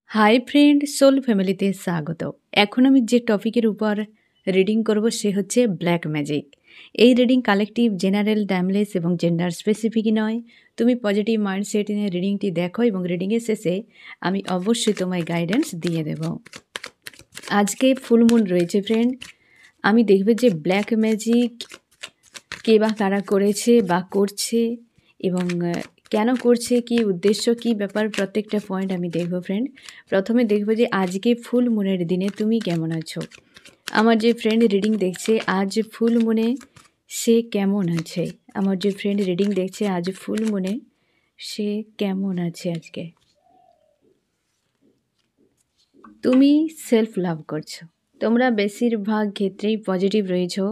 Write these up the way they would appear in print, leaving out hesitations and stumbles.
Hi friend, soul ফ্যামিলিতে স্বাগত। এখন আমি যে টপিকের উপর রিডিং করব সে হচ্ছে ব্ল্যাক ম্যাজিক। এই রিডিং কালেকটিভ, জেনারেল, টাইমলেস এবং জেন্ডার স্পেসিফিক নয়। তুমি পজিটিভ মাইন্ডসেট নিয়ে রিডিংটি দেখো এবং রিডিংয়ের শেষে আমি অবশ্যই তোমায় গাইডেন্স দিয়ে দেব। আজকে ফুল মুন রয়েছে ফ্রেন্ড। আমি দেখবে যে ব্ল্যাক ম্যাজিক কে বা কারা করেছে বা করছে এবং কেন করছে, কি উদ্দেশ্য, কি ব্যাপার, প্রত্যেকটা পয়েন্ট আমি দেখব ফ্রেন্ড। প্রথমে দেখব যে আজকে ফুল মুনের দিনে তুমি কেমন আছো। আমার যে ফ্রেন্ড রিডিং দেখছে আজ ফুল মুনে সে কেমন আছে। আমার যে ফ্রেন্ড রিডিং দেখছে আজ ফুল মুনে সে কেমন আছে আজকে। তুমি সেলফ লাভ করছো। তোমরা বেশিরভাগ ক্ষেত্রেই পজিটিভ রয়েছো,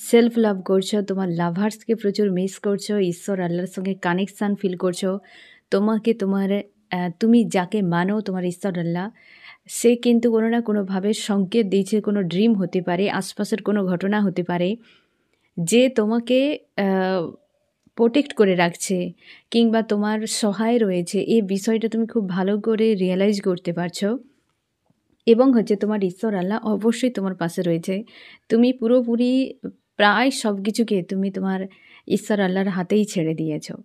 সেলফ লাভ করছো, তোমার লাভার্সকে প্রচুর মিস করছো, ঈশ্বর আল্লাহর সঙ্গে কানেকশান ফিল করছো। তোমাকে তুমি যাকে মানো তোমার ঈশ্বর আল্লাহ, সে কিন্তু কোনো না কোনোভাবে সংকেত দিয়েছে। কোনো ড্রিম হতে পারে, আশপাশের কোনো ঘটনা হতে পারে যে তোমাকে প্রোটেক্ট করে রাখছে কিংবা তোমার সহায় রয়েছে। এই বিষয়টা তুমি খুব ভালো করে রিয়েলাইজ করতে পারছো এবং তোমার ঈশ্বর আল্লাহ অবশ্যই তোমার পাশে রয়েছে। তুমি পুরোপুরি প্রায় সব কিছুকে তুমি তোমার ঈশ্বর আল্লাহর হাতেই ছেড়ে দিয়েছো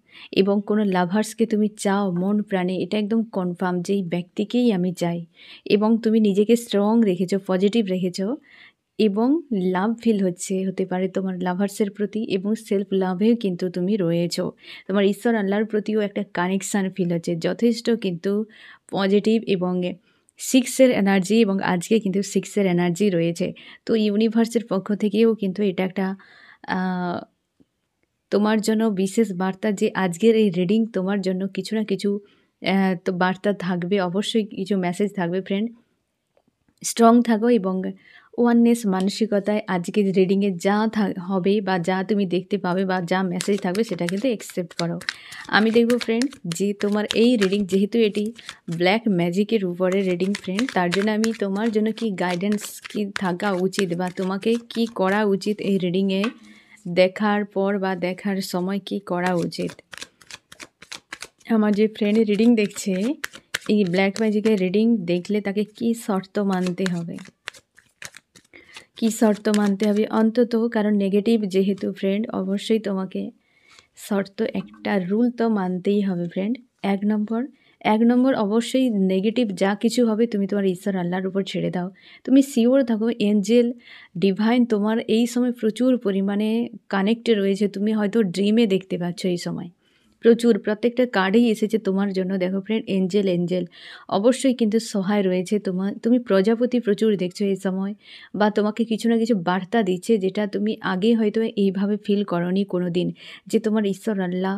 এবং কোনো লাভার্সকে তুমি চাও মন প্রাণে, এটা একদম কনফার্ম যে এই ব্যক্তিকেই আমি চাই। এবং তুমি নিজেকে স্ট্রং রেখেছো, পজিটিভ রেখেছো এবং লাভ ফিল হতে পারে তোমার লাভার্সের প্রতি এবং সেলফ লাভেও কিন্তু তুমি রয়েছো। তোমার ঈশ্বর আল্লাহর প্রতিও একটা কানেকশান ফিল হচ্ছে, যথেষ্ট কিন্তু পজিটিভ এবং 6-এর এনার্জি এবং আজকে কিন্তু 6-এর এনার্জি রয়েছে। তো ইউনিভার্সের পক্ষ থেকেও কিন্তু এটা একটা তোমার জন্য বিশেষ বার্তা যে আজকের এই রিডিং তোমার জন্য কিছু না কিছু তো বার্তা থাকবে, অবশ্যই কিছু মেসেজ থাকবে ফ্রেন্ড। স্ট্রং থাকো এবং ওয়াননেস মানসিকতায় আজকের রিডিংয়ে যা হবে বা যা তুমি দেখতে পাবে বা যা মেসেজ থাকবে সেটা কিন্তু অ্যাকসেপ্ট করো। আমি দেখব ফ্রেন্ড যে তোমার এই রিডিং, যেহেতু এটি ব্ল্যাক ম্যাজিকের উপরে রিডিং ফ্রেন্ড, তার জন্য আমি তোমার জন্য কি গাইডেন্স কি থাকা উচিত বা তোমাকে কি করা উচিত এই রিডিংয়ে দেখার পর বা দেখার সময় কি করা উচিত। আমার যে ফ্রেন্ড রিডিং দেখছে এই ব্ল্যাক ম্যাজিকের রিডিং দেখলে তাকে কি শর্ত মানতে হবে, কি শর্ত মানতে হবে অন্তত, কারণ নেগেটিভ যেহেতু ফ্রেন্ড অবশ্যই তোমাকে শর্ত, একটা রুল তো মানতেই হবে ফ্রেন্ড। এক নম্বর অবশ্যই নেগেটিভ যা কিছু হবে তুমি তোমার ঈশ্বর আল্লাহর উপর ছেড়ে দাও। তুমি শিওর থাকো এঞ্জেল ডিভাইন তোমার এই সময় প্রচুর পরিমাণে কানেক্টে রয়েছে। তুমি হয়তো ড্রিমে দেখতে পাচ্ছ এই সময় প্রচুর, প্রত্যেকটা কার্ডেই এসেছে তোমার জন্য। দেখো ফ্রেন্ড, এঞ্জেল অবশ্যই কিন্তু সহায় রয়েছে। তুমি প্রজাপতি প্রচুর দেখছো এই সময়, বা তোমাকে কিছু না কিছু বার্তা দিচ্ছে যেটা তুমি আগে হয়তো এইভাবে ফিল করনি কোনো দিন, যে তোমার ঈশ্বর আল্লাহ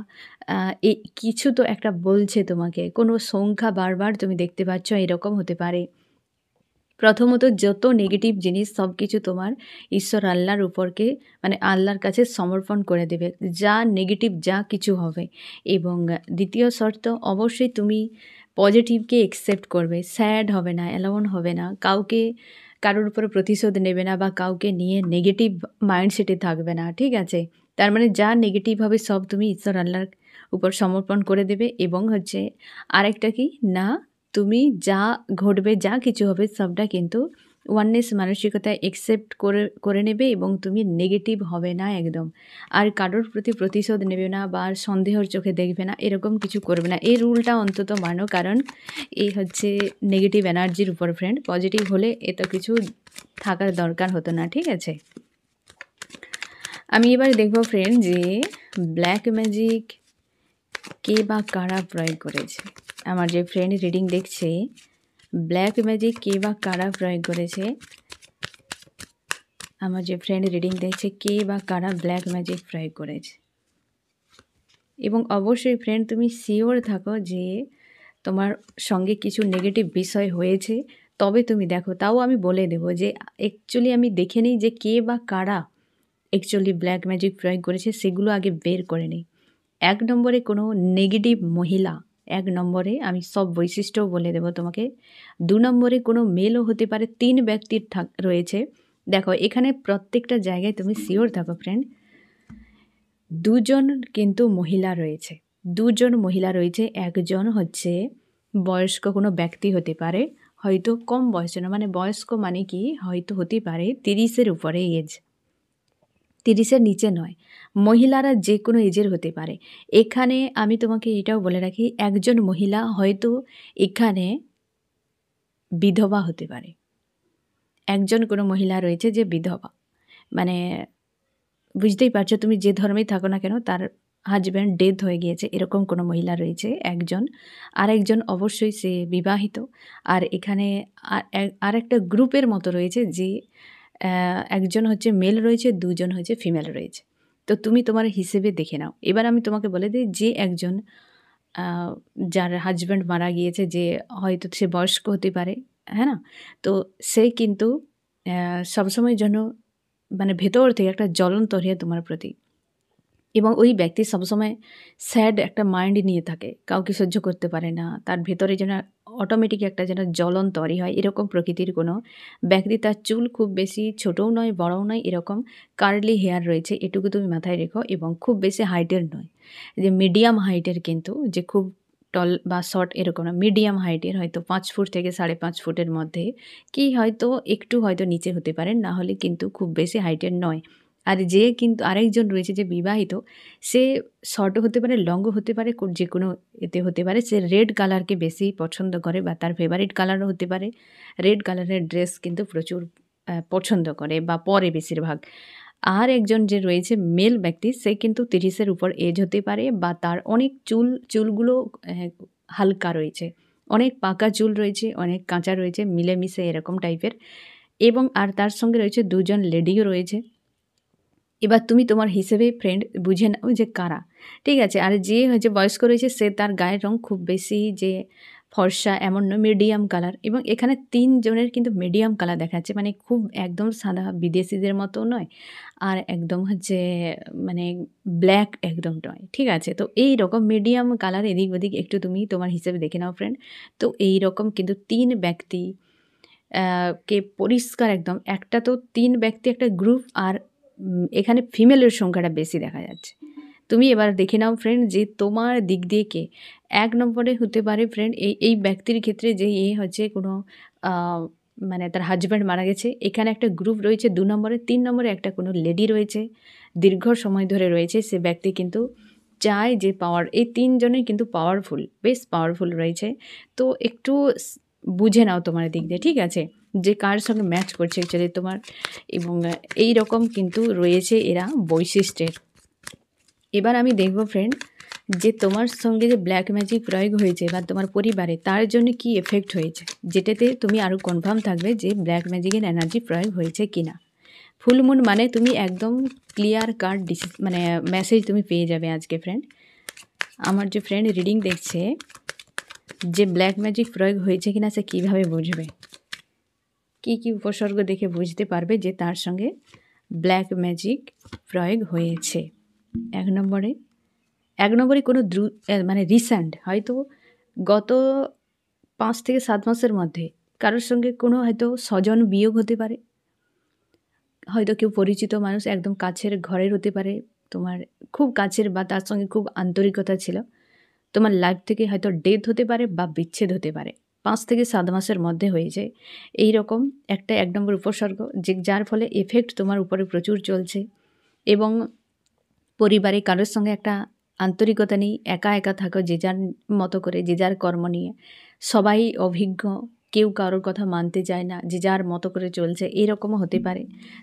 এই কিছু তো একটা বলছে তোমাকে। কোনো সংখ্যা বারবার তুমি দেখতে পাচ্ছ, এরকম হতে পারে। প্রথমত যত নেগেটিভ জিনিস সব কিছু তোমার ঈশ্বর আল্লাহর উপরকে মানে আল্লাহর কাছে সমর্পণ করে দেবে, যা নেগেটিভ যা কিছু হবে। এবং দ্বিতীয় শর্ত, অবশ্যই তুমি পজিটিভকে অ্যাকসেপ্ট করবে, স্যাড হবে না, অ্যালোন হবে না, কারোর উপর প্রতিশোধ নেবে না বা কাউকে নিয়ে নেগেটিভ মাইন্ডসেটে থাকবে না, ঠিক আছে। তার মানে যা নেগেটিভ হবে সব তুমি ঈশ্বর আল্লাহর উপর সমর্পণ করে দেবে। এবং আরেকটা কি না, তুমি যা ঘটবে যা কিছু হবে সবটা কিন্তু ওয়াননেস মানসিকতায় অ্যাকসেপ্ট করে নেবে এবং তুমি নেগেটিভ হবে না একদম। আর কারোর প্রতি প্রতিশোধ নেবে না বা সন্দেহর চোখে দেখবে না, এরকম কিছু করবে না। এই রুলটা অন্তত মানো, কারণ এই নেগেটিভ এনার্জির উপর ফ্রেন্ড। পজিটিভ হলে এত কিছু থাকার দরকার হতো না, ঠিক আছে। আমি এবার দেখবো ফ্রেন্ড যে ব্ল্যাক ম্যাজিক কে বা কারা প্রয়োগ করেছে। আমার যে ফ্রেন্ড রিডিং দেখছে ব্ল্যাক ম্যাজিক কে বা কারা প্রয়োগ করেছে। আমার যে ফ্রেন্ড রিডিং দেখছে কে বা কারা ব্ল্যাক ম্যাজিক প্রয়োগ করেছে। এবং অবশ্যই ফ্রেন্ড তুমি শিওর থাকো যে তোমার সঙ্গে কিছু নেগেটিভ বিষয় হয়েছে, তবে তুমি দেখো। তাও আমি বলে দেবো যে অ্যাকচুয়ালি আমি দেখে নিই যে কে বা কারা অ্যাকচুয়ালি ব্ল্যাক ম্যাজিক প্রয়োগ করেছে, সেগুলো আগে বের করে নিই। 1 নম্বরে কোনো নেগেটিভ মহিলা, 1 নম্বরে আমি সব বৈশিষ্ট্যও বলে দেবো তোমাকে। 2 নম্বরে কোনো মেলও হতে পারে, 3 ব্যক্তির রয়েছে। দেখো এখানে প্রত্যেকটা জায়গায় তুমি শিওর থাকো ফ্রেন্ড, 2 জন কিন্তু মহিলা রয়েছে, 2 জন মহিলা রয়েছে। একজন বয়স্ক কোনো ব্যক্তি হতে পারে, হয়তো কম বয়সে না, মানে বয়স্ক মানে কি হয়তো হতে পারে 30-এর উপরে এজ, 30-এর নিচে নয়। মহিলারা যে কোনো এজের হতে পারে। এখানে আমি তোমাকে এটাও বলে রাখি, একজন মহিলা হয়তো এখানে বিধবা হতে পারে। একজন কোনো মহিলা রয়েছে যে বিধবা, মানে বুঝতেই পারছো, তুমি যে ধর্মেই থাকো না কেন তার হাজব্যান্ড ডেথ হয়ে গিয়েছে, এরকম কোনো মহিলা রয়েছে একজন। আরেকজন অবশ্যই সে বিবাহিত। আর এখানে আরেকটা গ্রুপের মতো রয়েছে যে একজন হচ্ছে মেল রয়েছে, দুজন হচ্ছে ফিমেল রয়েছে। তো তুমি তোমার হিসেবে দেখে নাও। এবার আমি তোমাকে বলে দিই, যে একজন যার হাজব্যান্ড মারা গিয়েছে, যে হয়তো সে বয়স্ক হতে পারে, হ্যাঁ না? তো সে কিন্তু সবসময়ের জন্য মানে ভেতর থেকে একটা জ্বলন্ত হয়ে তোমার প্রতি, এবং ওই ব্যক্তি সবসময় স্যাড একটা মাইন্ড নিয়ে থাকে, কাউকে সহ্য করতে পারে না, তার ভেতরে যেন অটোমেটিক একটা যেন জ্বলন তৈরি হয়, এরকম প্রকৃতির কোনো ব্যক্তি। তার চুল খুব বেশি ছোটও নয়, বড়ও নয়, এরকম কার্লি হেয়ার রয়েছে, এটুকু তুমি মাথায় রেখো। এবং খুব বেশি হাইটের নয়, যে মিডিয়াম হাইটের, কিন্তু যে খুব টল বা শর্ট এরকম না, মিডিয়াম হাইটের, হয়তো 5 ফুট থেকে 5.5 ফুটের মধ্যে, কি হয়তো একটু হয়তো নিচে হতে পারে, না হলে কিন্তু খুব বেশি হাইটের নয়। আর যে কিন্তু আরেকজন রয়েছে যে বিবাহিত, সে শর্টও হতে পারে, লংও হতে পারে, যে কোনো এতে হতে পারে। সে রেড কালারকে বেশি পছন্দ করে, বা তার ফেভারিট কালারও হতে পারে। রেড কালারের ড্রেস কিন্তু প্রচুর পছন্দ করে বা পরে বেশিরভাগ। আর একজন যে রয়েছে মেল ব্যক্তি, সে কিন্তু 30-এর উপর এজ হতে পারে, বা তার অনেক চুলগুলো হালকা রয়েছে, অনেক পাকা চুল রয়েছে, অনেক কাঁচা রয়েছে, মিলেমিশে এরকম টাইপের। এবং আর তার সঙ্গে রয়েছে 2 জন লেডিও রয়েছে। এবার তুমি তোমার হিসেবে ফ্রেন্ড বুঝে নাও যে কারা, ঠিক আছে? আর যে হচ্ছে বয়স্ক রয়েছে, সে তার গায়ের রং খুব বেশি যে ফর্সা এমন নয়, মিডিয়াম কালার। এবং এখানে 3 জনের কিন্তু মিডিয়াম কালার দেখাচ্ছে, মানে খুব একদম সাদা বিদেশিদের মতো নয়, আর একদম হচ্ছে মানে ব্ল্যাক একদম নয়, ঠিক আছে? তো এই রকম মিডিয়াম কালার, এদিক ওদিক একটু তুমি তোমার হিসেবে দেখে নাও ফ্রেন্ড। তো এই রকম কিন্তু 3 ব্যক্তি কে পরিষ্কার একদম, একটা তো 3 ব্যক্তি একটা গ্রুপ, আর এখানে ফিমেলের সংখ্যাটা বেশি দেখা যাচ্ছে। তুমি এবার দেখে নাও ফ্রেন্ড, যে তোমার দিক দিয়ে কে 1 নম্বরে হতে পারে ফ্রেন্ড। এই ব্যক্তির ক্ষেত্রে যে হচ্ছে কোনো মানে তার হাজব্যান্ড মারা গেছে, এখানে একটা গ্রুপ রয়েছে 2 নম্বরে। 3 নম্বরে একটা কোনো লেডি রয়েছে, দীর্ঘ সময় ধরে রয়েছে, সে ব্যক্তি কিন্তু চায় যে পাওয়ার, এই 3 জনেই কিন্তু পাওয়ারফুল, বেশ পাওয়ারফুল রয়েছে। তো একটু বুঝে নাও তোমার দিক দিয়ে, ঠিক আছে? যে কার সঙ্গে ম্যাচ করছে অ্যাকচুয়ালি তোমার। এবং এই রকম কিন্তু রয়েছে এরা বৈশিষ্ট্যের। এবার আমি দেখব ফ্রেন্ড, যে তোমার সঙ্গে যে ব্ল্যাক ম্যাজিক প্রয়োগ হয়েছে বা তোমার পরিবারে, তার জন্য কি এফেক্ট হয়েছে, যেটাতে তুমি আরও কনফার্ম থাকবে যে ব্ল্যাক ম্যাজিকের এনার্জি প্রয়োগ হয়েছে কি না। ফুল মুন মানে তুমি একদম ক্লিয়ার কাট মানে মেসেজ তুমি পেয়ে যাবে আজকে ফ্রেন্ড। আমার যে ফ্রেন্ড রিডিং দেখছে, যে ব্ল্যাক ম্যাজিক প্রয়োগ হয়েছে কিনা সে কীভাবে বুঝবে, কি কি উপসর্গ দেখে বুঝতে পারবে যে তার সঙ্গে ব্ল্যাক ম্যাজিক প্রয়োগ হয়েছে? 1 নম্বরে কোনো মানে রিসেন্ট, হয়তো গত 5 থেকে 7 মাসের মধ্যে কারোর সঙ্গে কোনো হয়তো স্বজন বিয়োগ হতে পারে, হয়তো কেউ পরিচিত মানুষ একদম কাছের ঘরের হতে পারে, তোমার খুব কাছের, বা তার সঙ্গে খুব আন্তরিকতা ছিল, তোমার লাইফ থেকে হয়তো ডেথ হতে পারে বা বিচ্ছেদ হতে পারে। 5 থেকে 7 মাসের মধ্যে হয়েছে এই রকম একটা 1 নম্বর উপসর্গ, যে যার ফলে এফেক্ট তোমার উপরে প্রচুর চলছে। এবং পরিবারে কারোর সঙ্গে একটা আন্তরিকতা নেই, একা একা থাকো যে যার মতো করে, যে যার কর্ম নিয়ে, সবাই অভিজ্ঞ, কেউ কারোর কথা মানতে চায় না, যে যার মতো করে চলছে, এরকমও হতে পারে।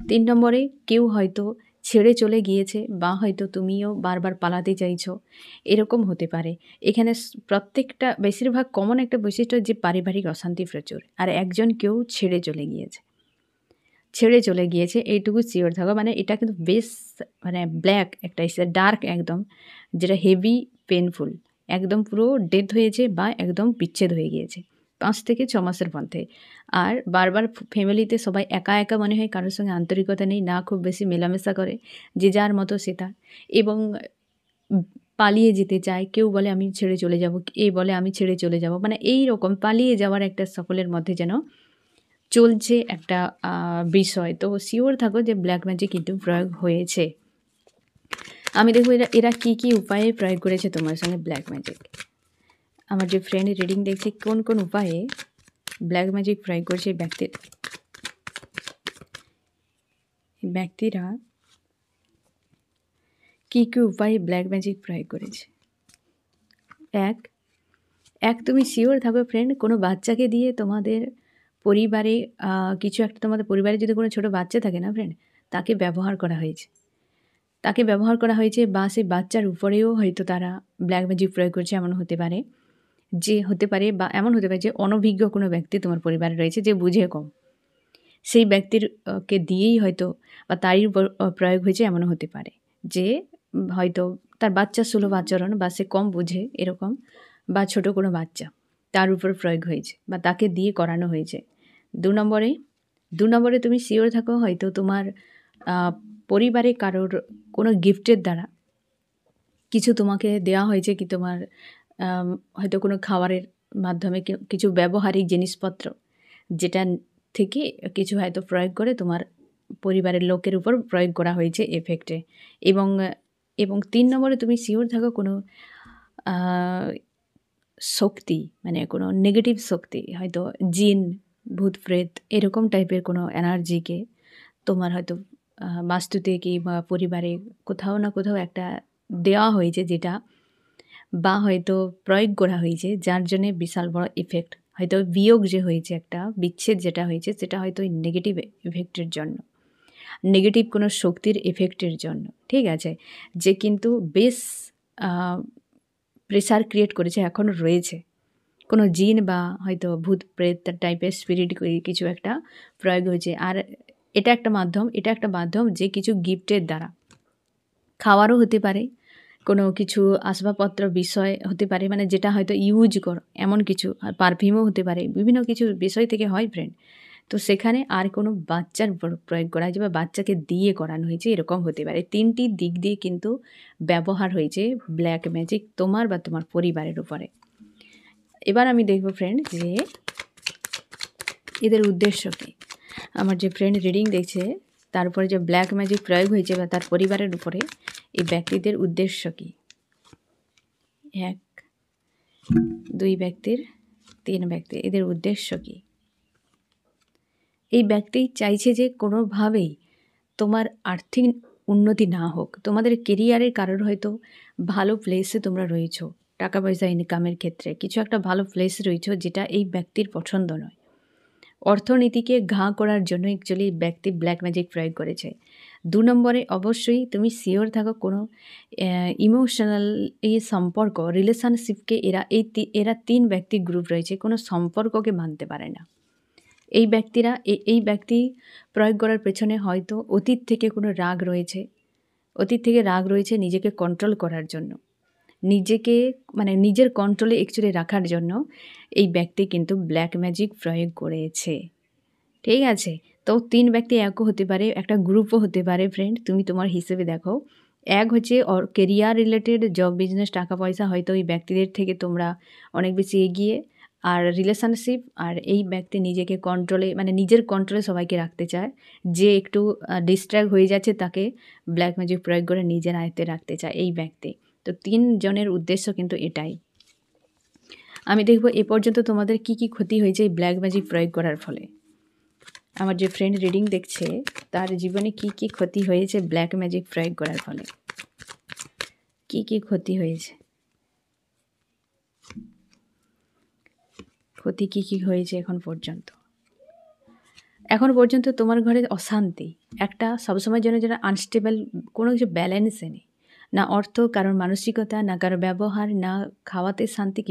3 নম্বরে কেউ হয়তো ছেড়ে চলে গিয়েছে, বা হয়তো তুমিও বারবার পালাতে চাইছো, এরকম হতে পারে। এখানে প্রত্যেকটা বেশিরভাগ কমন একটা বৈশিষ্ট্য, যে পারিবারিক অশান্তি প্রচুর, আর একজন কেউ ছেড়ে চলে গিয়েছে, এইটুকু শিওর থাকো। মানে এটা কিন্তু বেশ মানে ব্ল্যাক একটা ডার্ক একদম, যেটা হেভি পেনফুল, একদম পুরো ডেথ হয়েছে বা একদম বিচ্ছেদ হয়ে গিয়েছে 5 থেকে 6 মাসের মধ্যে। আর বারবার ফ্যামিলিতে সবাই একা একা মনে হয়, কারোর সঙ্গে আন্তরিকতা নেই, না খুব বেশি মেলামেশা করে, যে যার মতো সে তার। এবং পালিয়ে যেতে চায়, কেউ বলে আমি ছেড়ে চলে যাব, এ বলে আমি ছেড়ে চলে যাব, মানে এই রকম পালিয়ে যাওয়ার একটা সকলের মধ্যে যেন চলছে একটা বিষয়। তো শিওর থাকো যে ব্ল্যাক ম্যাজিক কিন্তু প্রয়োগ হয়েছে। আমি দেখব এরা কী কী উপায়ে প্রয়োগ করেছে তোমার সঙ্গে ব্ল্যাক ম্যাজিক। আমার যে ফ্রেন্ড রিডিং দেখছে কোন কোন উপায়ে ব্ল্যাক ম্যাজিক প্রয়োগ করছে ব্যক্তিরা কী কী উপায়ে ব্ল্যাক ম্যাজিক প্রয়োগ করেছে। এক তুমি শিওর থাকো ফ্রেন্ড, কোনো বাচ্চাকে দিয়ে তোমাদের পরিবারে কিছু একটা, তোমাদের পরিবারে যদি কোনো ছোটো বাচ্চা থাকে না ফ্রেন্ড, তাকে ব্যবহার করা হয়েছে বা সেই বাচ্চার উপরেও হয়তো তারা ব্ল্যাক ম্যাজিক প্রয়োগ করছে। এমন হতে পারে বা এমন হতে পারে যে অনভিজ্ঞ কোনো ব্যক্তি তোমার পরিবারে রয়েছে, যে বুঝে কম, সেই ব্যক্তির কে দিয়েই হয়তো বা তারই উপর প্রয়োগ হয়েছে। এমনও হতে পারে যে হয়তো তার বাচ্চার সুলভ আচরণ বা সে কম বুঝে এরকম, বা ছোট কোনো বাচ্চা, তার উপর প্রয়োগ হয়েছে বা তাকে দিয়ে করানো হয়েছে। 2 নম্বরে তুমি শিওর থাকো হয়তো তোমার পরিবারে কারোর কোনো গিফটের দ্বারা কিছু তোমাকে দেওয়া হয়েছে, কি তোমার হয়তো কোনো খাবারের মাধ্যমে কিছু ব্যবহারিক জিনিসপত্র, যেটা থেকে কিছু হয়তো প্রয়োগ করে তোমার পরিবারের লোকের উপর প্রয়োগ করা হয়েছে এফেক্টে। এবং 3 নম্বরে তুমি শিওর থাকো কোনো শক্তি, মানে কোনো নেগেটিভ শক্তি, হয়তো জিন, ভূত প্রেত এরকম টাইপের কোনো এনার্জিকে তোমার হয়তো বাস্তুতে কি বা পরিবারে কোথাও না কোথাও একটা দেওয়া হয়েছে, যেটা বা হয়তো প্রয়োগ করা হয়েছে, যার জন্যে বিশাল বড় ইফেক্ট, হয়তো বিয়োগ যে হয়েছে, একটা বিচ্ছেদ যেটা হয়েছে, সেটা হয়তো নেগেটিভ ইফেক্টের জন্য, নেগেটিভ কোনো শক্তির এফেক্টের জন্য। ঠিক আছে, যে কিন্তু বেশ প্রেসার ক্রিয়েট করেছে, এখনও রয়েছে। কোনো জিন বা হয়তো ভূত প্রেত টাইপের স্পিরিট কিছু একটা প্রয়োগ হয়েছে। আর এটা একটা মাধ্যম যে কিছু গিফটের দ্বারা, খাওয়ারও হতে পারে, কোনো কিছু আসবাবপত্র বিষয় হতে পারে, মানে যেটা হয়তো ইউজ করো এমন কিছু, আর পারফিউমও হতে পারে, বিভিন্ন কিছু বিষয় থেকে হয় ফ্রেন্ড। তো সেখানে আর কোনো বাচ্চার প্রয়োগ করা হয়েছে বা বাচ্চাকে দিয়ে করানো হয়েছে, এরকম হতে পারে। 3টি দিক দিয়ে কিন্তু ব্যবহার হয়েছে ব্ল্যাক ম্যাজিক তোমার বা তোমার পরিবারের উপরে। এবার আমি দেখব ফ্রেন্ড যে এদের উদ্দেশ্য কী। আমার যে ফ্রেন্ড রিডিং দেখছে তার উপরে যে ব্ল্যাক ম্যাজিক প্রয়োগ হয়েছে বা তার পরিবারের উপরে, এই ব্যক্তিদের উদ্দেশ্য কী। 1, 2 ব্যক্তির, 3 ব্যক্তি, এদের উদ্দেশ্য কী। এই ব্যক্তি চাইছে যে কোনোভাবেই তোমার আর্থিক উন্নতি না হোক, তোমাদের কেরিয়ারের কারোর হয়তো ভালো প্লেসে তোমরা রয়েছো, টাকা পয়সা ইনকামের ক্ষেত্রে কিছু একটা ভালো প্লেসে রয়েছো, যেটা এই ব্যক্তির পছন্দ নয়। অর্থনীতিকে ঘা করার জন্য অ্যাকচুয়ালি ব্যক্তি ব্ল্যাক ম্যাজিক প্রয়োগ করেছে। 2 নম্বরে অবশ্যই তুমি শিওর থাকো কোনো ইমোশনাল এই সম্পর্ক, রিলেশনশিপকে এরা 3 ব্যক্তি গ্রুপ রয়েছে, কোনো সম্পর্ককে মানতে পারে না। এই ব্যক্তি প্রয়োগ করার পেছনে হয়তো অতীত থেকে কোনো রাগ রয়েছে, নিজেকে কন্ট্রোল করার জন্য, নিজের কন্ট্রোলে অ্যাকচুয়ালি রাখার জন্য এই ব্যক্তি কিন্তু ব্ল্যাক ম্যাজিক প্রয়োগ করেছে। ঠিক আছে, তো 3 ব্যক্তি একও হতে পারে, একটা গ্রুপও হতে পারে ফ্রেন্ড। তুমি তোমার হিসেবে দেখো। এক হচ্ছে কেরিয়ার রিলেটেড, জব বিজনেস, টাকা পয়সা, হয়তো এই ব্যক্তিদের থেকে তোমরা অনেক বেশি এগিয়ে। আর রিলেশনশিপ, আর এই ব্যক্তি নিজেকে কন্ট্রোলে, নিজের কন্ট্রোলে সবাইকে রাখতে চায়, যে একটু ডিস্ট্র্যাক্ট হয়ে যাচ্ছে তাকে ব্ল্যাক ম্যাজিক প্রয়োগ করে নিজের আয়ত্তে রাখতে চায় এই ব্যক্তি। তো 3 জনের উদ্দেশ্য কিন্তু এটাই। আমি দেখব এ পর্যন্ত তোমাদের কি কি ক্ষতি হয়েছে এই ব্ল্যাক ম্যাজিক প্রয়োগ করার ফলে। আমার যে ফ্রেন্ড রিডিং দেখছে তার জীবনে কি কি ক্ষতি হয়েছে ব্ল্যাক ম্যাজিক প্রয়োগ করার ফলে, কি কি ক্ষতি হয়েছে, এখন পর্যন্ত তোমার ঘরে অশান্তি, একটা সবসময় যেন আনস্টেবল, কোনো কিছু ব্যালেন্সে নেই, না অর্থ, কারোর মানসিকতা, না কারোর ব্যবহার, না খাওয়াতে শান্তি,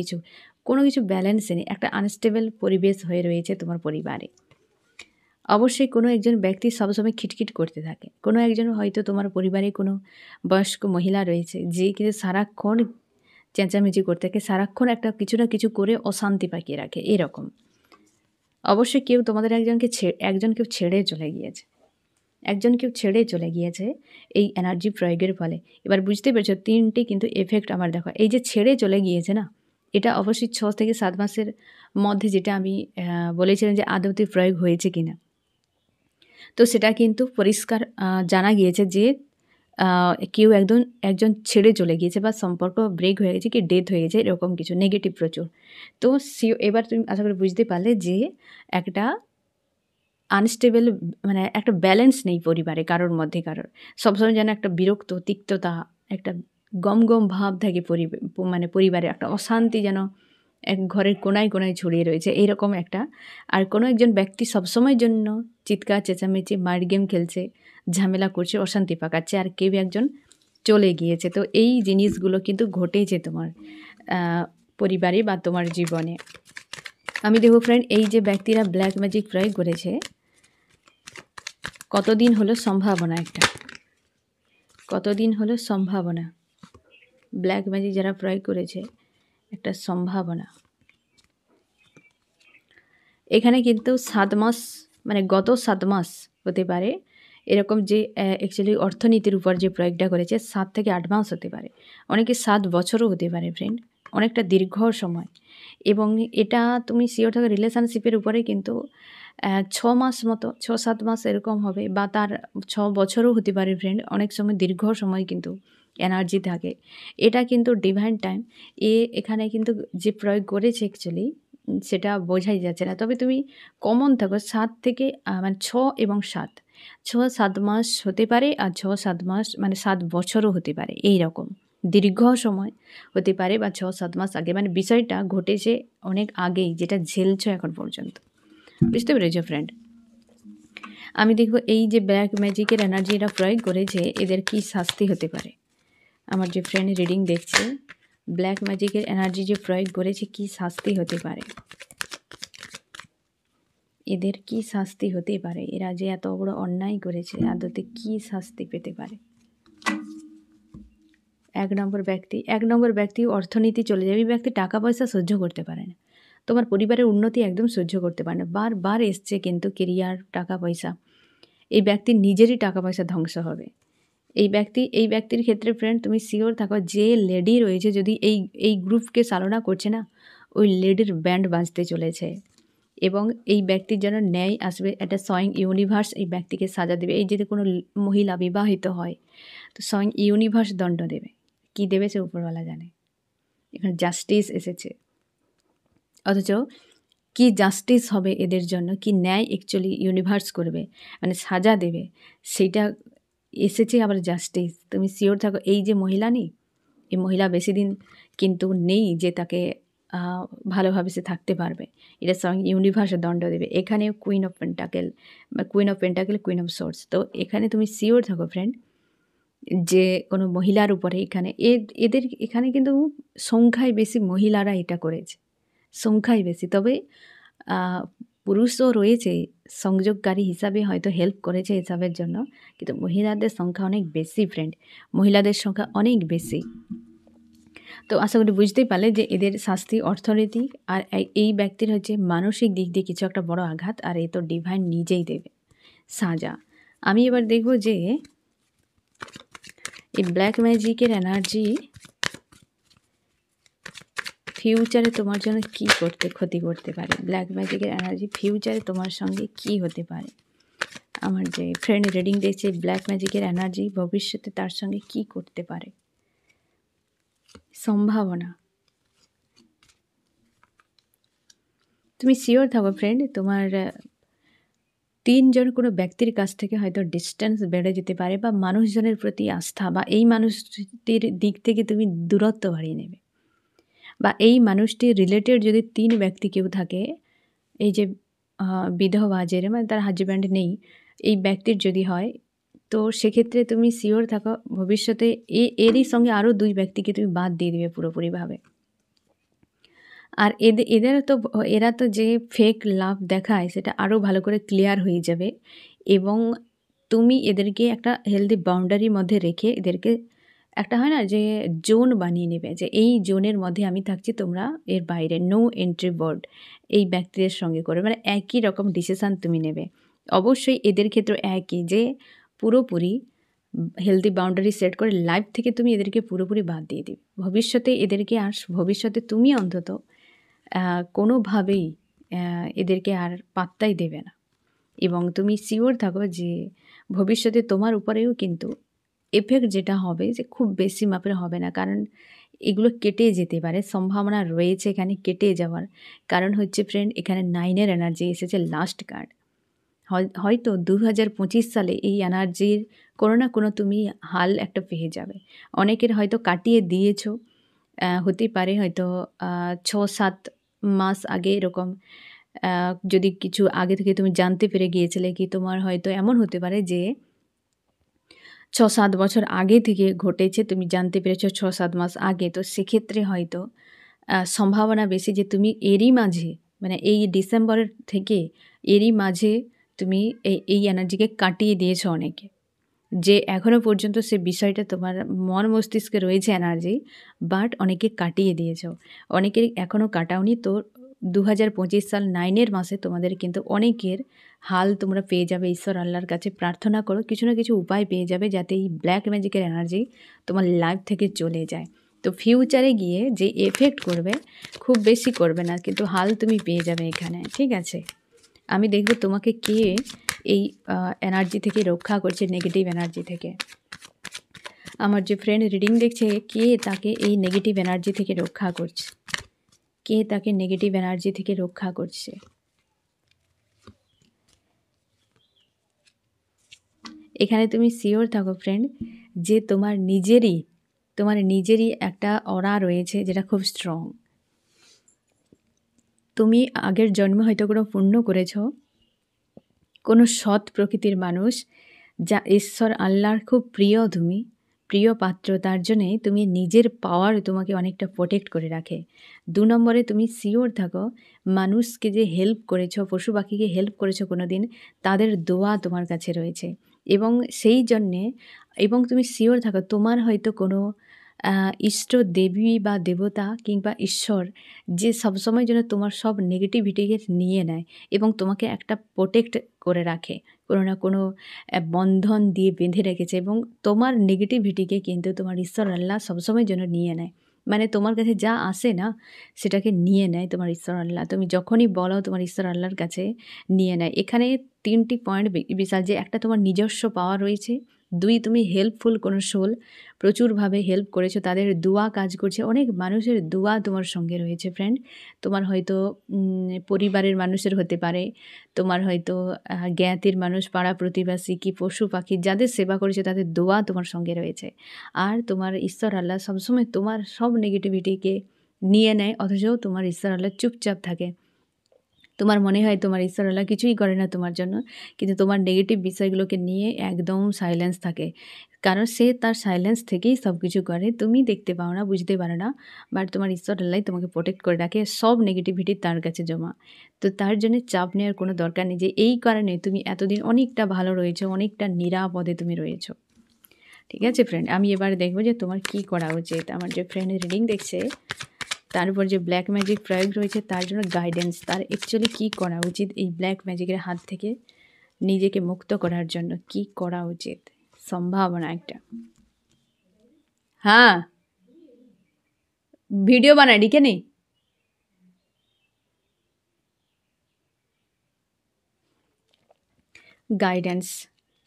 কোনো কিছু ব্যালেন্সে নেই, একটা আনস্টেবল পরিবেশ হয়ে রয়েছে তোমার পরিবারে। অবশ্যই কোনো একজন ব্যক্তি সবসময় খিটখিট করতে থাকে, কোনো একজন হয়তো তোমার পরিবারে কোনো বয়স্ক মহিলা রয়েছে, যে কিন্তু সারাক্ষণ চেঁচামেচি করতে থাকে, সারাক্ষণ একটা কিছু না কিছু করে অশান্তি পাকিয়ে রাখে এরকম। অবশ্যই কেউ তোমাদের একজনকে ছেড়ে চলে গিয়েছে এই এনার্জি প্রয়োগের ফলে। এবার বুঝতে পেরেছো 3টি কিন্তু এফেক্ট আমার দেখো, এই যে ছেড়ে চলে গিয়েছে না, এটা অবশ্যই 6 থেকে 7 মাসের মধ্যে, যেটা আমি বলেছিলাম যে আদতে প্রয়োগ হয়েছে কিনা, তো সেটা কিন্তু পরিষ্কার জানা গিয়েছে যে কেউ একজন ছেড়ে চলে গিয়েছে বা সম্পর্ক ব্রেক হয়ে গেছে, কি ডেথ হয়ে গেছে, এরকম কিছু নেগেটিভ প্রচুর। তো এবার তুমি আশা করি বুঝতে পারলে যে একটা আনস্টেবল, মানে একটা ব্যালেন্স নেই পরিবারে কারোর মধ্যে কারোর। সবসময় যেন একটা বিরক্ত, তিক্ততা, একটা গম ভাব থাকে মানে পরিবারে একটা অশান্তি যেন এক ঘরের কোনায় কোনায় ছড়িয়ে রয়েছে, এইরকম একটা। আর কোনো একজন ব্যক্তি সবসময়ের জন্য চিৎকার চেঁচামেচি, মাইন্ড গেম খেলছে, ঝামেলা করছে, অশান্তি পাকাচ্ছে, আর কেউ একজন চলে গিয়েছে। তো এই জিনিসগুলো কিন্তু ঘটেছে তোমার পরিবারে বা তোমার জীবনে। আমি দেখো ফ্রেন্ড, এই যে ব্যক্তিরা ব্ল্যাক ম্যাজিক প্রয়োগ করেছে, কতদিন হলো সম্ভাবনা, কতদিন হলো সম্ভাবনা, ব্ল্যাক ম্যাজিক যারা প্রয়োগ করেছে একটা সম্ভাবনা। এখানে কিন্তু 7 মাস, মানে গত 7 মাস হতে পারে এরকম, যে অ্যাকচুয়ালি অর্থনীতির উপর যে প্রয়োগটা করেছে 7 থেকে 8 মাস হতে পারে, অনেকে 7 বছরও হতে পারে ফ্রেন্ড, অনেকটা দীর্ঘ সময়। এবং এটা তুমি শিওর থাকো রিলেশনশিপের উপরে কিন্তু 6 মাস মতো, 6-7 মাস এরকম হবে, বা তার 6 বছরও হতে পারে ফ্রেন্ড, অনেক সময় দীর্ঘ সময় কিন্তু এনার্জি থাকে। এটা কিন্তু ডিভাইন টাইম। এখানে কিন্তু যে প্রয়োগ করেছে অ্যাকচুয়ালি সেটা বোঝাই যাচ্ছে না। তবে তুমি কমন থাকো 7 থেকে মানে 6 এবং 7, 6-7 মাস হতে পারে, আর 6-7 মাস মানে 7 বছরও হতে পারে, এই রকম দীর্ঘ সময় হতে পারে, বা 6-7 মাস আগে, মানে বিষয়টা ঘটেছে অনেক আগেই, যেটা ঝেলছো এখন পর্যন্ত। বুঝতে পেরেছো ফ্রেন্ড? আমি দেখব এই যে ব্ল্যাক ম্যাজিকের এনার্জি এরা প্রয়োগ করেছে, এদের কি শাস্তি হতে পারে। আমার যে ফ্রেন্ড রিডিং দেখছে, ব্ল্যাক ম্যাজিকের এনার্জি যে প্রয়োগ করেছে, কি শাস্তি হতে পারে, এদের কি শাস্তি হতে পারে, এরা যে এত বড় অন্যায় করেছে আদতে কি শাস্তি পেতে পারে। 1 নম্বর ব্যক্তি অর্থনীতি চলে যাবে। এই ব্যক্তি টাকা পয়সা সহ্য করতে পারে না, তোমার পরিবারের উন্নতি একদম সহ্য করতে পারে না, বারবার এসছে কিন্তু কেরিয়ার, টাকা পয়সা, এই ব্যক্তির নিজেরই টাকা পয়সা ধ্বংস হবে। এই ব্যক্তির ক্ষেত্রে ফ্রেন্ড তুমি শিওর থাকো, যে লেডি রয়েছে যদি এই গ্রুপকে চালনা করছে না, ওই লেডির ব্যান্ড বাজতে চলেছে, এবং এই ব্যক্তির জন্য ন্যায় আসবে। একটা স্বয়ং ইউনিভার্স এই ব্যক্তিকে সাজা দেবে। এই যদি কোনো মহিলা বিবাহিত হয়, তো স্বয়ং ইউনিভার্স দণ্ড দেবে। কি দেবে সে উপরওয়ালা জানে। এখানে জাস্টিস এসেছে, অথচ কি জাস্টিস হবে এদের জন্য, কি ন্যায় অ্যাকচুয়ালি ইউনিভার্স করবে, মানে সাজা দেবে, সেইটা এসেছে আবার জাস্টিস। তুমি শিওর থাকো, এই যে মহিলা নেই, এই মহিলা বেশি দিন কিন্তু নেই যে তাকে ভালোভাবে সে থাকতে পারবে, এটা স্বয়ং ইউনিভার্স দণ্ড দেবে। এখানে queen of pentacle, queen of swords. তো এখানে তুমি শিওর থাকো ফ্রেন্ড, যে কোনো মহিলার উপরে এখানে এদের এখানে কিন্তু সংখ্যায় বেশি মহিলারা এটা করেছে, সংখ্যায় বেশি। তবে পুরুষও রয়েছে সংযোগকারী হিসাবে, হয়তো হেল্প করেছে এসবের জন্য, কিন্তু মহিলাদের সংখ্যা অনেক বেশি ফ্রেন্ড, মহিলাদের সংখ্যা অনেক বেশি। তো আশা করি বুঝতেই পারলে যে এদের শাস্তি অর্থনৈতিক, আর এই ব্যক্তির হচ্ছে মানসিক দিক দিয়ে কিছু একটা বড় আঘাত, আর এ তো ডিভাইন নিজেই দেবে সাজা। আমি এবার দেখব যে এই ব্ল্যাক ম্যাজিকের এনার্জি ফিউচারে তোমার জন্য কি ক্ষতি করতে পারে। ব্ল্যাক ম্যাজিকের এনার্জি ফিউচারে তোমার সঙ্গে কি হতে পারে। আমার যে ফ্রেন্ড রিডিং দিয়েছে, ব্ল্যাক ম্যাজিকের এনার্জি ভবিষ্যতে তার সঙ্গে কি করতে পারে, সম্ভাবনা। তুমি শিওর থাকো ফ্রেন্ড, তোমার 3 জন কোনো ব্যক্তির কাছ থেকে হয়তো ডিস্টেন্স বেড়ে যেতে পারে, বা মানুষজনের প্রতি আস্থা, বা এই মানুষটির দিক থেকে তুমি দূরত্ব বাড়িয়ে নেবে, বা এই মানুষটির রিলেটেড যদি 3 ব্যক্তি কেউ থাকে, এই যে বিধবা, যে মানে তার হাজব্যান্ড নেই, এই ব্যক্তির যদি হয়, তো সেক্ষেত্রে তুমি শিওর থাকো ভবিষ্যতে এরই সঙ্গে আরও 2 ব্যক্তিকে তুমি বাদ দিয়ে দেবে পুরোপুরিভাবে। আর এরা তো যে ফেক লাভ দেখায়, সেটা আরও ভালো করে ক্লিয়ার হয়ে যাবে, এবং তুমি এদেরকে একটা হেলদি বাউন্ডারির মধ্যে রেখে এদেরকে একটা হয় না যে জোন বানিয়ে নেবে, যে এই জোনের মধ্যে আমি থাকছি, তোমরা এর বাইরে, নো এন্ট্রি বোর্ড এই ব্যক্তিদের সঙ্গে করে, মানে একই রকম ডিসিশান তুমি নেবে। অবশ্যই এদের ক্ষেত্রে একই, যে পুরোপুরি হেলদি বাউন্ডারি সেট করে লাইফ থেকে তুমি এদেরকে পুরোপুরি বাদ দিয়ে দিবে। ভবিষ্যতে তুমি অন্তত কোনোভাবেই এদেরকে আর পাত্তাই দেবে না, এবং তুমি শিওর থাকো যে ভবিষ্যতে তোমার উপরেও কিন্তু এফেক্ট যেটা হবে যে খুব বেশি মাপের হবে না, কারণ এগুলো কেটে যেতে পারে, সম্ভাবনা রয়েছে এখানে কেটে যাওয়ার। কারণ হচ্ছে ফ্রেন্ড, এখানে 9 এর এনার্জি এসেছে লাস্ট কার্ড। হয়তো 2025 সালে এই এনার্জির কোনো না কোনো তুমি হাল একটা পেয়ে যাবে। অনেকের হয়তো কাটিয়ে দিয়েছো, হতে পারে হয়তো 6-7 মাস আগে এরকম, যদি কিছু আগে থেকে তুমি জানতে পেরে গিয়েছিলে, কি তোমার হয়তো এমন হতে পারে যে 6-7 বছর আগে থেকে ঘটেছে, তুমি জানতে পেরেছো 6-7 মাস আগে। তো সেক্ষেত্রে হয়তো সম্ভাবনা বেশি যে তুমি এরই মাঝে, মানে এই ডিসেম্বরের থেকে এরই মাঝে তুমি এই এনার্জিকে কাটিয়ে দিয়েছো অনেকে। যে এখনও পর্যন্ত সে বিষয়টা তোমার মন মস্তিষ্কে রয়েছে এনার্জি, বাট অনেকে কাটিয়ে দিয়েছো। অনেকের এখনও কাটাওনি। তো 2025 সাল 9 এর মাসে তোমাদের কিন্তু অনেকের হাল তোমরা পেয়ে যাবে। ঈশ্বর আল্লাহর কাছে প্রার্থনা করো, কিছু না কিছু উপায় পেয়ে যাবে যাতে এই ব্ল্যাক ম্যাজিকের এনার্জি তোমার লাইফ থেকে চলে যায়। তো ফিউচারে গিয়ে যে এফেক্ট করবে খুব বেশি করবে না, কিন্তু হাল তুমি পেয়ে যাবে এখানে, ঠিক আছে? আমি দেখব তোমাকে কে এই এনার্জি থেকে রক্ষা করছে, নেগেটিভ এনার্জি থেকে। আমার যে ফ্রেন্ড রিডিং দেখছে, কে তাকে এই নেগেটিভ এনার্জি থেকে রক্ষা করছে, কে তাকে নেগেটিভ এনার্জি থেকে রক্ষা করছে। এখানে তুমি শিওর থাকো ফ্রেন্ড যে তোমার নিজেরই একটা অরা রয়েছে যেটা খুব স্ট্রং। তুমি আগের জন্মে হয়তো কোনো পুণ্য করেছো, কোনো সৎ প্রকৃতির মানুষ, যা ঈশ্বর আল্লাহর খুব প্রিয় পাত্র, তার জন্যে তুমি নিজের পাওয়ার তোমাকে অনেকটা প্রোটেক্ট করে রাখে। 2 নম্বরে তুমি শিওর থাকো মানুষকে যে হেল্প করেছো, পশু পাখিকে হেল্প করেছো কোনো দিন, তাদের দোয়া তোমার কাছে রয়েছে। এবং সেই জন্যে তুমি শিওর থাকো তোমার হয়তো কোনো ইষ্ট দেবী বা দেবতা কিংবা ঈশ্বর যে সবসময় যেন তোমার সব নেগেটিভিটিকে নিয়ে নেয় এবং তোমাকে একটা প্রোটেক্ট করে রাখে, কোনো না কোনো বন্ধন দিয়ে বেঁধে রেখেছে, এবং তোমার নেগেটিভিটিকে কিন্তু তোমার ঈশ্বর আল্লাহ সবসময় যেন নিয়ে নেয়। মানে তোমার কাছে যা আসে না সেটাকে নিয়ে নেয় তোমার ঈশ্বর আল্লাহ। তুমি যখনই বলো তোমার ঈশ্বর আল্লাহর কাছে নিয়ে নেয়। এখানে 3টি পয়েন্ট বিশাল, যে একটা তোমার নিজস্ব পাওয়ার রয়েছে, 2 তুমি হেল্পফুল কোনো সোল, প্রচুরভাবে হেল্প করেছো, তাদের দোয়া কাজ করছে, অনেক মানুষের দোয়া তোমার সঙ্গে রয়েছে ফ্রেন্ড। তোমার হয়তো পরিবারের মানুষের হতে পারে, তোমার হয়তো জ্ঞাতির মানুষ, পাড়া প্রতিবেশী কি পশু পাখি যাদের সেবা করেছে তাদের দোয়া তোমার সঙ্গে রয়েছে। আর তোমার ঈশ্বর আল্লাহ সবসময় তোমার সব নেগেটিভিটিকে নিয়ে নেয়, অথচ তোমার ঈশ্বর আল্লাহ চুপচাপ থাকে। তোমার মনে হয় তোমার ঈশ্বর আল্লাহ কিছুই করে না তোমার জন্য, কিন্তু তোমার নেগেটিভ বিষয়গুলোকে নিয়ে একদম সাইলেন্স থাকে, কারণ সে তার সাইলেন্স থেকেই সব কিছু করে। তুমি দেখতে পাও না, বুঝতে পারো না, বাট তোমার ঈশ্বর আল্লাহ তোমাকে প্রোটেক্ট করে রাখে, সব নেগেটিভিটি তার কাছে জমা। তো তার জন্য চাপ নেওয়ার কোনো দরকার নেই, যে এই কারণে তুমি এতদিন অনেকটা ভালো রয়েছো, অনেকটা নিরাপদে তুমি রয়েছো। ঠিক আছে ফ্রেন্ড, আমি এবার দেখবো যে তোমার কি করা উচিত। আমার যে ফ্রেন্ড রিডিং দেখছে, তার উপর যে ব্ল্যাক ম্যাজিক প্রয়োগ রয়েছে তার জন্য গাইডেন্স, তার অ্যাকচুয়ালি কী করা উচিত এই ব্ল্যাক ম্যাজিকের হাত থেকে নিজেকে মুক্ত করার জন্য কি করা উচিত, সম্ভাবনা একটা। হ্যাঁ, ভিডিও বানাই ডিকে নেই। গাইডেন্স,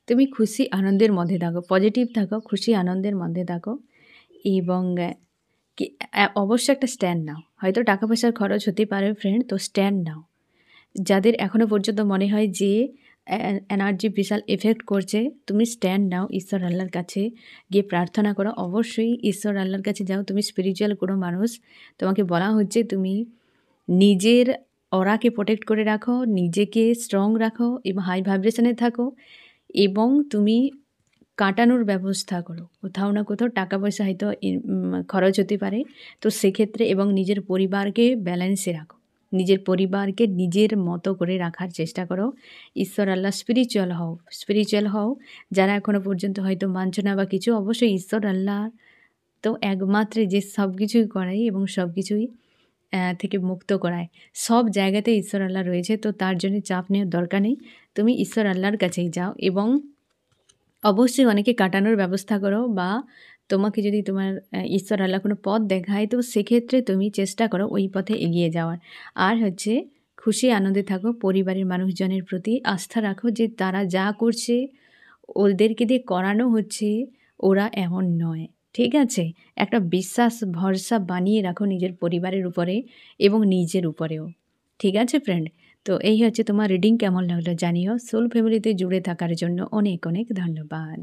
তুমি খুশি আনন্দের মধ্যে থাকো, পজিটিভ থাকো, খুশি আনন্দের মধ্যে থাকো, এবং কি অবশ্যই একটা স্ট্যান্ড নাও। হয়তো টাকা পয়সার খরচ হতে পারে ফ্রেন্ড, তো স্ট্যান্ড নাও। যাদের এখনও পর্যন্ত মনে হয় যে এনার্জি বিশাল এফেক্ট করছে, তুমি স্ট্যান্ড নাও, ঈশ্বর আল্লাহর কাছে গিয়ে প্রার্থনা করো। অবশ্যই ঈশ্বর আল্লাহর কাছে যাও, তুমি স্পিরিচুয়াল কোনো মানুষ, তোমাকে বলা হচ্ছে তুমি নিজের অরাকে প্রোটেক্ট করে রাখো, নিজেকে স্ট্রং রাখো এবং হাই ভাইব্রেশনে থাকো, এবং তুমি কাটানোর ব্যবস্থা করো। কোথাও না কোথাও টাকা পয়সা হয়তো খরচ হতে পারে, তো সেক্ষেত্রে, এবং নিজের পরিবারকে ব্যালেন্সে রাখো, নিজের পরিবারকে নিজের মতো করে রাখার চেষ্টা করো। ঈশ্বর আল্লাহ স্পিরিচুয়াল হও। যারা এখনও পর্যন্ত হয়তো মানছো না বা কিছু, অবশ্যই ঈশ্বর আল্লাহ তো একমাত্র যে সব কিছুই করায় এবং সব কিছুই থেকে মুক্ত করায়। সব জায়গাতে ঈশ্বর আল্লাহ রয়েছে, তো তার জন্য চাপ নেওয়ার দরকার নেই। তুমি ঈশ্বর আল্লাহর কাছেই যাও, এবং অবশ্যই অনেকে কাটানোর ব্যবস্থা করো, বা তোমাকে যদি তোমার ঈশ্বর আল্লাহ কোনো পথ দেখায়, তো সেক্ষেত্রে তুমি চেষ্টা করো ওই পথে এগিয়ে যাওয়ার। আর হচ্ছে খুশি আনন্দে থাকো, পরিবারের মানুষজনের প্রতি আস্থা রাখো যে তারা যা করছে ওদেরকে দিয়ে করানো হচ্ছে, ওরা এমন নয়। ঠিক আছে? একটা বিশ্বাস, ভরসা বানিয়ে রাখো নিজের পরিবারের উপরে এবং নিজের উপরেও। ঠিক আছে ফ্রেন্ড? তো এই হচ্ছে তোমার রিডিং কেমন লাগলো জানিও। সোল ফ্যামিলিতে জুড়ে থাকার জন্য অনেক, অনেক ধন্যবাদ।